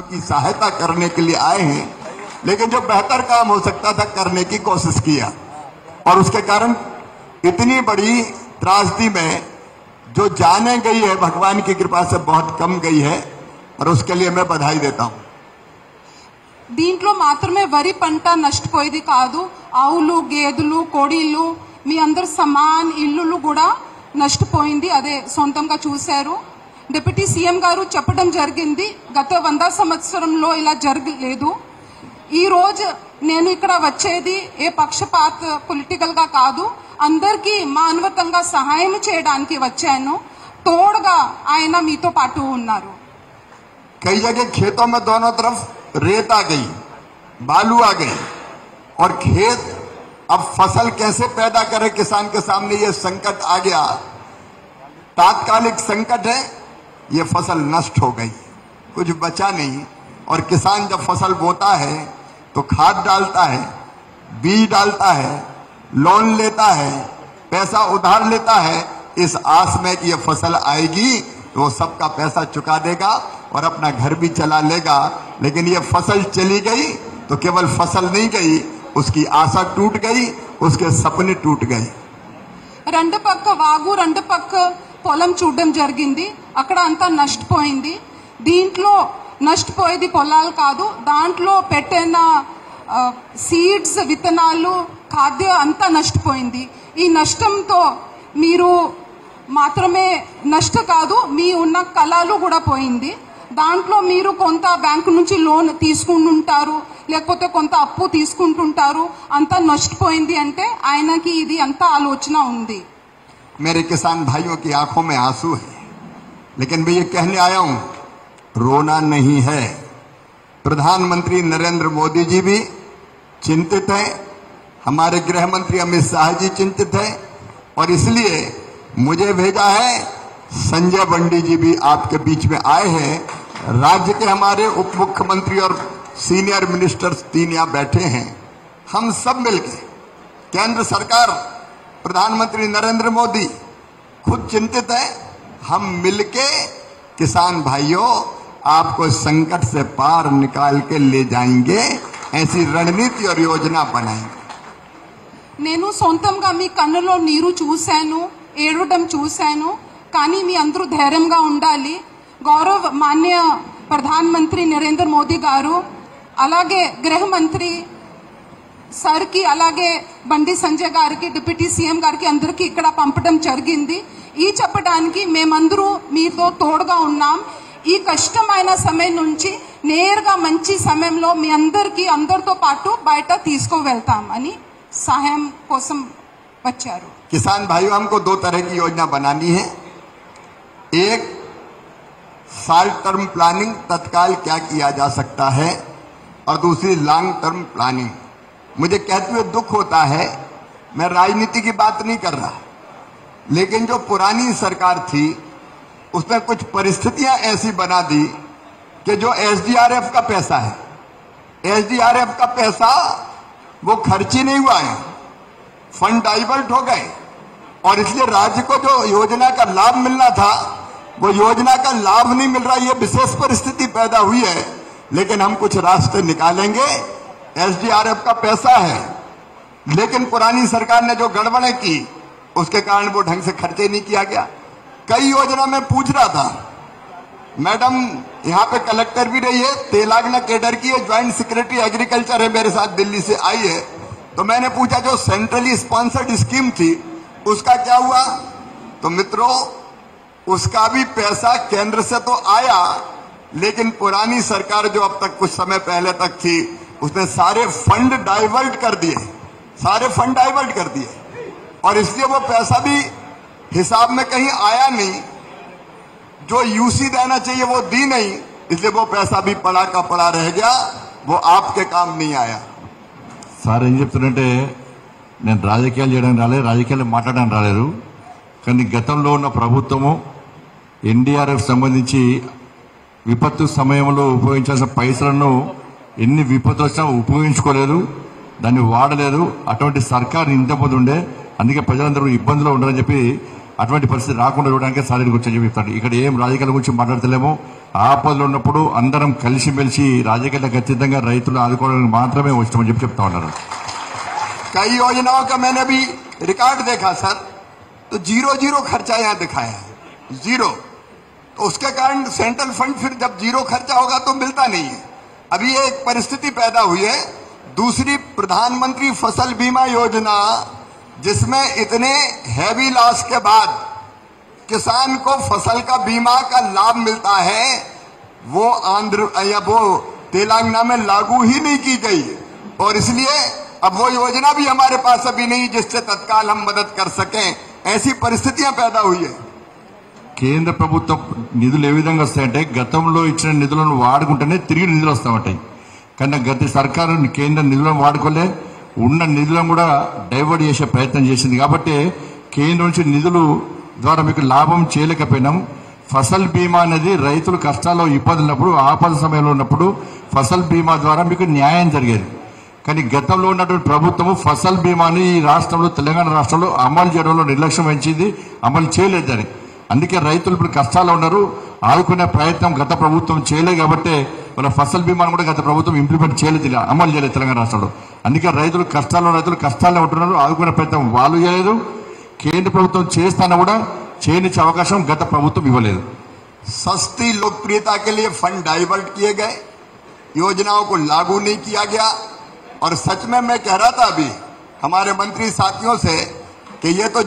की सहायता करने के लिए आए हैं, लेकिन जो बेहतर काम हो सकता था करने की कोशिश किया, और उसके कारण इतनी बड़ी त्रासदी में जो जाने गई है भगवान की कृपा से बहुत कम गई है, और उसके लिए मैं बधाई देता हूं। దీంట్లో మాత్రమే వరి పంట నష్టపోయేది కాదు, ఆవులు గేదెలు కోడిలు మీ అందరు సమాన్ ఇల్లులు కూడా నష్టపోయింది. అదే సొంతంగా చూశారు. డిప్యూటీ సీఎం గారు చెప్పడం జరిగింది, గత 100 సంవత్సరంలో ఇలా జరగలేదు. ఈ రోజు నేను ఇక్కడ వచ్చేది ఏ పక్షపాత పొలిటికల్ గా కాదు, అందరికీ మానవతంగా సహాయం చేయడానికి వచ్చాను. తోడుగా ఆయన మీతో పాటు ఉన్నారు. कई जगह खेतों में दोनों तरफ रेत आ गई, बालू आ गई, और खेत अब फसल कैसे पैदा करे, किसान के सामने ये संकट आ गया। तात्कालिक संकट है, ये फसल नष्ट हो गई, कुछ बचा नहीं। और किसान जब फसल बोता है तो खाद डालता है, बीज डालता है, लोन लेता है, पैसा उधार लेता है, इस आस में कि ये फसल आएगी तो वो सबका पैसा चुका देगा और अपना घर भी चला लेगा। लेकिन ये फसल चली गई तो केवल फसल नहीं गई, उसकी आशा टूट गई, उसके सपने टूट गए। రెండు పక్క వాగు రెండు పక్క పొలం చూడడం జరిగింది, అక్కడ అంతా నష్టపోయింది. దీంట్లో నష్టపోయేది పొలాలు కాదు, దాంట్లో పెట్టిన సీడ్స్ విత్తనాలు ఖాద్య అంతా నష్టపోయింది. ఈ నష్టంతో మీరు మాత్రమే నష్ట కాదు, మీ ఉన్న కళలు కూడా పోయింది. దాంట్లో మీరు కొంత బ్యాంకు నుంచి లోన్ తీసుకుంటుంటారు, లేకపోతే కొంత అప్పు తీసుకుంటుంటారు, అంతా నష్టపోయింది. అంటే ఆయనకి ఇది అంతా ఆలోచన ఉంది. मेरे किसान भाइयों की आंखों में आंसू है, लेकिन मैं ये कहने आया हूं, रोना नहीं है। प्रधानमंत्री नरेंद्र मोदी जी भी चिंतित हैं, हमारे गृह मंत्री अमित शाह जी चिंतित हैं, और इसलिए मुझे भेजा है। संजय बंडी जी भी आपके बीच में आए हैं। राज्य के हमारे उप मुख्यमंत्री और सीनियर मिनिस्टर्स 3 यहां बैठे हैं। हम सब मिलकर, केंद्र सरकार, प्रधानमंत्री नरेंद्र मोदी खुद चिंतित है, हम मिलके किसान भाइयों आपको संकट से पार निकाल के ले जाएंगे, ऐसी रणनीति और योजना बनाएंगे। నేను సొంతంగా మీ కన్నులో నీరు చూశాను, ఏడవడం చూశాను, కానీ మీ అందరూ ధైర్యంగా ఉండాలి. గౌరవ మాన్య ప్రధానమంత్రి నరేంద్ర మోదీ గారు, అలాగే గృహ మంత్రి సార్కి, అలాగే బండి సంజయ్ గారికి, డిప్యూటీ సీఎం గారికి అందరికీ ఇక్కడ పంపడం జరిగింది. ఈ చెప్పడానికి మేమందరూ మీతో తోడుగా ఉన్నాం. ఈ కష్టమైన సమయం నుంచి నేరుగా మంచి సమయంలో మీ అందరికీ అందరితో పాటు బయట తీసుకువెళ్తాం అని सहायम कोसम बच्चारू। किसान भाइयों, हमको 2 तरह की योजना बनानी है। एक, शॉर्ट टर्म प्लानिंग, तत्काल क्या किया जा सकता है, और दूसरी लॉन्ग टर्म प्लानिंग। मुझे कहते हुए दुख होता है, मैं राजनीति की बात नहीं कर रहा, लेकिन जो पुरानी सरकार थी उसने कुछ परिस्थितियां ऐसी बना दी कि जो एसडीआरएफ का पैसा है, एसडीआरएफ का पैसा वो खर्च ही नहीं हुआ है, फंड डाइवर्ट हो गए, और इसलिए राज्य को जो योजना का लाभ मिलना था वो योजना का लाभ नहीं मिल रहा। ये विशेष परिस्थिति पैदा हुई है, लेकिन हम कुछ रास्ते निकालेंगे। एसडीआरएफ का पैसा है, लेकिन पुरानी सरकार ने जो गड़बड़ें की उसके कारण वो ढंग से खर्चे नहीं किया गया। कई योजना में पूछ रहा था, मैडम यहाँ पे कलेक्टर भी रही है, तेलंगाना कैडर की है, ज्वाइंट सेक्रेटरी एग्रीकल्चर है, मेरे साथ दिल्ली से आई है, तो मैंने पूछा जो सेंट्रली स्पॉन्सर्ड स्कीम थी उसका क्या हुआ? तो मित्रों, उसका भी पैसा केंद्र से तो आया, लेकिन पुरानी सरकार जो अब तक कुछ समय पहले तक थी उसने सारे फंड डाइवर्ट कर दिए, सारे फंड डाइवर्ट कर दिए, और इसलिए वो पैसा भी हिसाब में कहीं आया नहीं। जो यूसी देना चाहिए वो दी नहीं, इसलिए वो पैसा भी पड़ा का पड़ा रह गया, वो आपके काम नहीं आया। సార్ ఏం చెప్తున్నారంటే, నేను రాజకీయాలు చేయడానికి రాలేదు, రాజకీయాలు మాట్లాడడానికి రాలేదు, కానీ గతంలో ఉన్న ప్రభుత్వము ఎన్డీఆర్ఎఫ్ సంబంధించి విపత్తు సమయంలో ఉపయోగించాల్సిన పైసలను ఎన్ని విపత్తులు వచ్చినా ఉపయోగించుకోలేదు, దాన్ని వాడలేదు. అటువంటి సర్కారు ఇంతకుముందు ఉండే, అందుకే ప్రజలందరూ ఇబ్బందులు ఉండాలని చెప్పి అటువంటి పరిస్థితి రాకుండా చూడడానికి సార్ కూర్చొని చెప్తాడు. ఇక్కడ ఏం రాజకీయాల గురించి మాట్లాడతలేమో, ఆపదలు ఉన్నప్పుడు అందరం కలిసిమెలిసి రాజకీయాలకు ఖచ్చితంగా రైతులు ఆదుకోవడానికి మాత్రమే వచ్చామని చెప్తా ఉన్నారు. कई योजनाओं का मैंने भी रिकॉर्ड देखा सर, तो 0 खर्चा यहाँ दिखाया है, 0। तो उसके कारण सेंट्रल फंड फिर जब 0 खर्चा होगा तो मिलता नहीं है। अभी एक परिस्थिति पैदा हुई है। दूसरी प्रधानमंत्री फसल बीमा योजना, जिसमें इतने हैवी लॉस के बाद किसान को फसल का बीमा का लाभ मिलता है, वो आंध्र या वो तेलंगाना में लागू ही नहीं की गई। और इसलिए अब वो योजना भी हमारे पास अभी नहीं जिससे तत्काल हम मदद कर सकें। ऐसी परिस्थितियां पैदा हुई है। కేంద్ర ప్రభుత్వం నిధులు ఏ విధంగా వస్తాయంటే, గతంలో ఇచ్చిన నిధులను వాడుకుంటేనే తిరిగి నిధులు వస్తామంటాయి. కానీ గత సర్కారు కేంద్ర నిధులను వాడుకోలే, ఉన్న నిధులను కూడా డైవర్ట్ చేసే ప్రయత్నం చేసింది. కాబట్టి కేంద్రం నుంచి నిధులు ద్వారా మీకు లాభం చేయలేకపోయినాం. ఫసల్ బీమా అనేది రైతులు కష్టాల్లో ఇబ్బందులు ఉన్నప్పుడు, ఆపద సమయంలో ఉన్నప్పుడు ఫసల్ బీమా ద్వారా మీకు న్యాయం జరిగేది. కానీ గతంలో ఉన్నటువంటి ప్రభుత్వము ఫసల్ బీమాని ఈ రాష్ట్రంలో, తెలంగాణ రాష్ట్రంలో అమలు చేయడంలో నిర్లక్ష్యం వహించింది, అమలు చేయలేదని. అందుకే రైతులు ఇప్పుడు కష్టాల్లో ఉన్నారు. ఆదుకునే ప్రయత్నం గత ప్రభుత్వం చేయలేదు కాబట్టి వాళ్ళ ఫసల్ బీమాను కూడా గత ప్రభుత్వం ఇంప్లిమెంట్ చేయలేదు, అమలు చేయలేదు తెలంగాణ రాష్ట్రంలో. అందుకే రైతులు కష్టాల్లో ఉంటున్నారు. ఆదుకునే ప్రయత్నం వాళ్ళు చేయలేదు. కేంద్ర ప్రభుత్వం చేస్తానా కూడా చేయనిచ్చే అవకాశం గత ప్రభుత్వం ఇవ్వలేదు. सस्ती लोकप्रियता के लिए फंड डाइवर्ट किए गए, योजनाओं को लागू नहीं किया गया। और सच में मैं कह रहा था अभी हमारे मंत्री साथियों से कि ये तो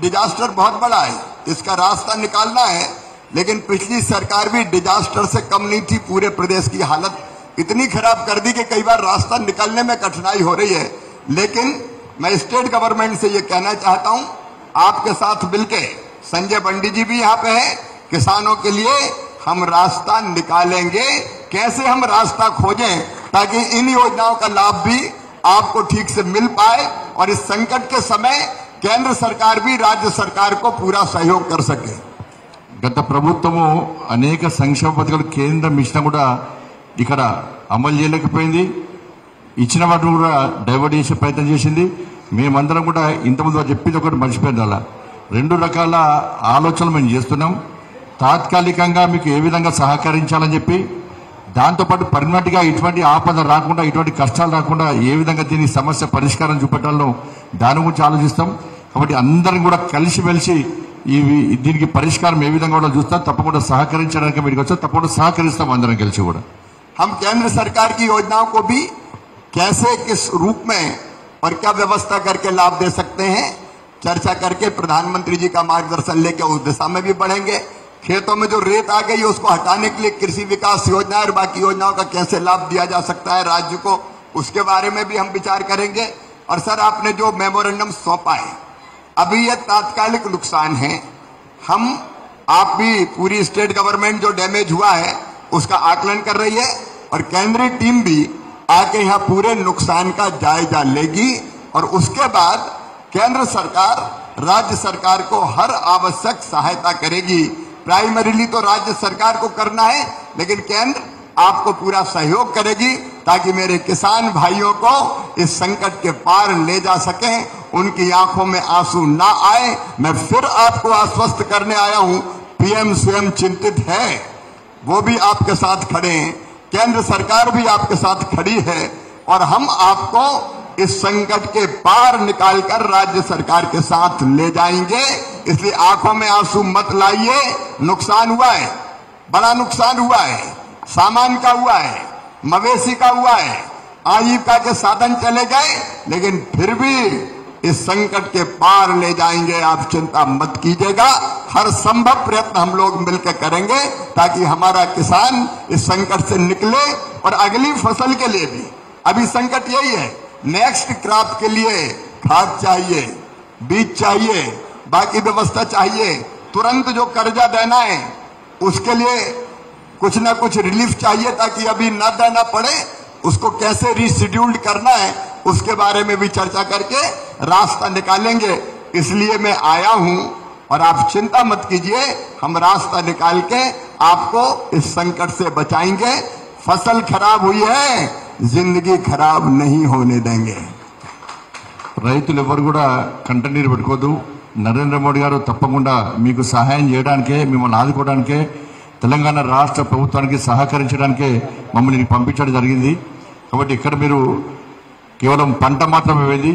डिजास्टर बहुत बड़ा है, इसका रास्ता निकालना है। लेकिन पिछली सरकार भी डिजास्टर से कम नहीं थी। पूरे प्रदेश की हालत इतनी खराब कर दी कि कई बार रास्ता निकलने में कठिनाई हो रही है। लेकिन मैं स्टेट गवर्नमेंट से ये कहना चाहता हूं, आपके साथ मिलके, संजय बंडी जी भी यहाँ पे है, किसानों के लिए हम रास्ता निकालेंगे। कैसे हम रास्ता खोजें ताकि इन योजनाओं का लाभ भी आपको ठीक से मिल पाए और इस संकट के समय केंद्र सरकार भी राज्य सरकार को पूरा सहयोग कर सके। గత ప్రభుత్వము అనేక సంక్షేమ పథకాలు కేంద్రం ఇచ్చినా కూడా ఇక్కడ అమలు చేయలేకపోయింది. ఇచ్చిన వాటిని కూడా డైవర్ట్ చేసే ప్రయత్నం చేసింది. మేమందరం కూడా ఇంతకుముందు చెప్పింది ఒకటి మర్చిపోయింది. అలా 2 రకాల ఆలోచనలు మేము చేస్తున్నాం. తాత్కాలికంగా మీకు ఏ విధంగా సహకరించాలని చెప్పి, దాంతోపాటు పర్మనెంట్గా ఇటువంటి ఆపద రాకుండా, ఇటువంటి కష్టాలు రాకుండా ఏ విధంగా దీని సమస్య పరిష్కారం చూపెట్టాలో దాని గురించి ఆలోచిస్తాం. కాబట్టి అందరం కూడా కలిసిమెలిసి దీనికి పరిష్కారం ఏ విధంగా కూడా చూస్తాం. తప్పకుండా సహకరించడానికి మీరు వచ్చాం, తప్పకుండా సహకరిస్తాం అందరం కలిసి కూడా. हम केंद्र सरकार की योजनाओं को भी कैसे, किस रूप में और क्या व्यवस्था करके लाभ दे सकते हैं, चर्चा करके प्रधानमंत्री जी का मार्गदर्शन लेके उस दिशा में भी बढ़ेंगे। खेतों में जो रेत आ गई उसको हटाने के लिए कृषि विकास योजना और बाकी योजनाओं का कैसे लाभ दिया जा सकता है राज्य को, उसके बारे में भी हम विचार करेंगे। और सर, आपने जो मेमोरेंडम सौंपा है, अभी यह तात्कालिक नुकसान है। आप भी पूरी स्टेट गवर्नमेंट जो डैमेज हुआ है उसका आकलन कर रही है और केंद्रीय टीम भी आके यहाँ पूरे नुकसान का जायजा लेगी और उसके बाद केंद्र सरकार राज्य सरकार को हर आवश्यक सहायता करेगी। प्राइमरीली तो राज्य सरकार को करना है, लेकिन केंद्र आपको पूरा सहयोग करेगी ताकि मेरे किसान भाइयों को इस संकट के पार ले जा सकें, उनकी आंखों में आंसू ना आए। मैं फिर आपको आश्वस्त करने आया हूं, पीएम स्वयं चिंतित है, वो भी आपके साथ खड़े हैं, केंद्र सरकार भी आपके साथ खड़ी है और हम आपको इस संकट के पार निकालकर राज्य सरकार के साथ ले जाएंगे। इसलिए आंखों में आंसू मत लाइए। नुकसान हुआ है, बड़ा नुकसान हुआ है, सामान का हुआ है, मवेशी का हुआ है, आजीविका के साधन चले गए, लेकिन फिर भी इस संकट के पार ले जाएंगे। आप चिंता मत कीजिएगा, हर संभव प्रयत्न हम लोग मिलकर करेंगे ताकि हमारा किसान इस संकट से निकले और अगली फसल के लिए भी। अभी संकट यही है, नेक्स्ट क्रॉप के लिए खाद चाहिए, बीज चाहिए, बाकी व्यवस्था चाहिए। तुरंत जो कर्जा देना है उसके लिए कुछ ना कुछ रिलीफ चाहिए ताकि अभी न देना पड़े। उसको कैसे रीशेड्यूल्ड करना है उसके बारे में भी चर्चा करके रास्ता निकालेंगे। इसलिए मैं आया हूं और आप चिंता मत कीजिए, हम रास्ता निकाल के आपको इस संकट से बचाएंगे। फसल खराब हुई है, जिंदगी खराब नहीं होने देंगे। రైతులు ఎవరు కూడా కంటనీరు పెట్టుకోదు, నరేంద్ర మోడీ గారు తప్పకుండా మీకు సహాయం చేయడానికే, మిమ్మల్ని ఆదుకోవడానికే, తెలంగాణ రాష్ట్ర ప్రభుత్వానికి సహకరించడానికే మమ్మల్ని పంపించడం జరిగింది. కాబట్టి ఇక్కడ మీరు కేవలం పంట మాత్రమే వెళ్ళి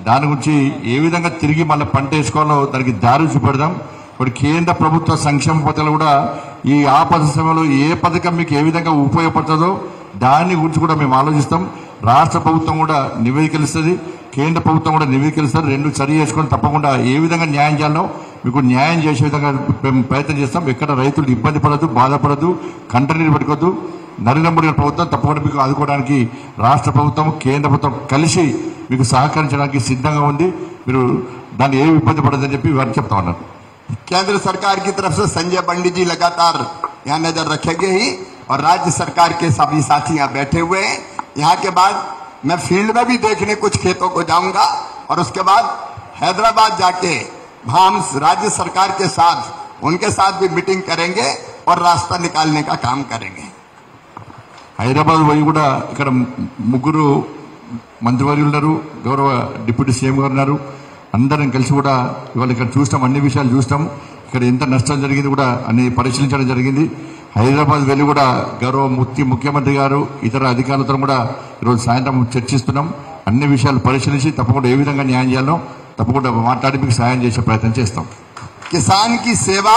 దాని గురించి ఏ విధంగా తిరిగి మళ్ళీ పంట వేసుకోవాలో దానికి దారి చూపెడదాం. ఇప్పుడు కేంద్ర ప్రభుత్వ సంక్షేమ పథకాలు కూడా ఈ ఆపద సమయంలో ఏ పథకం మీకు ఏ విధంగా ఉపయోగపడుతుందో దాని గురించి కూడా మేము ఆలోచిస్తాం. రాష్ట్ర ప్రభుత్వం కూడా నివేదికలు ఇస్తుంది, కేంద్ర ప్రభుత్వం కూడా నివేదికలు ఇస్తారు. రెండు సరి చేసుకొని తప్పకుండా ఏ విధంగా న్యాయం చేయాలో మీకు న్యాయం చేసే విధంగా మేము ప్రయత్నం చేస్తాం. ఎక్కడ రైతులు ఇబ్బంది పడద్దు, బాధపడద్దు, కంటనీరు పెట్టుకోవద్దు. నరేంద్ర మోడీ గారి ప్రభుత్వం తప్పకుండా మీకు ఆదుకోవడానికి రాష్ట్ర ప్రభుత్వం, కేంద్ర ప్రభుత్వం కలిసి మీకు సహకరించడానికి సిద్ధంగా ఉంది. మీరు దాన్ని ఏ ఇబ్బంది పడదని చెప్పి వారు చెప్తా ఉన్నారు. केंद्र सरकार की तरफ से संजय पंडित जी लगातार यहाँ नजर रखेंगे ही, और राज्य सरकार के सभी साथी यहाँ बैठे हुए हैं. यहाँ के बाद मैं फील्ड में भी देखने कुछ खेतों को जाऊंगा, और उसके बाद हैदराबाद जाके वहां हम राज्य सरकार के साथ उनके साथ भी मीटिंग करेंगे और रास्ता निकालने का काम करेंगे. హైదరాబాద్ పోయి కూడా ఇక్కడ ముగ్గురు మంత్రివర్యులు ఉన్నారు, గౌరవ డిప్యూటీ సీఎం గారు ఉన్నారు. అందరం కలిసి కూడా ఇవాళ ఇక్కడ చూస్తాం, అన్ని విషయాలు చూస్తాం. ఇక్కడ ఎంత నష్టం జరిగింది కూడా అన్ని పరిశీలించడం జరిగింది. హైదరాబాద్ వెళ్ళి కూడా గౌరవ ముఖ్యమంత్రి గారు ఇతర అధికారులతో కూడా ఈరోజు సాయంత్రం చర్చిస్తున్నాం. అన్ని విషయాలు పరిశీలించి తప్పకుండా ఏ విధంగా న్యాయం చేయాలో తప్పకుండా మాట్లాడి మీకు సహాయం చేసే ప్రయత్నం చేస్తాం. किसान की सेवा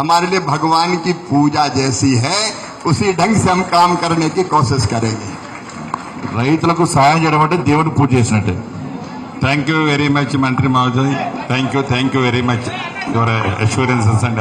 हमारे लिए भगवान की पूजा जैसी है, उसी ढंग से हम काम करने की कोशिश करेंगे. రైతులకు సహాయం చేయడం అంటే దేవుని పూజ చేసినట్టే. Thank you very much, Mantri Mahoday. Thank you very much. Your assurances and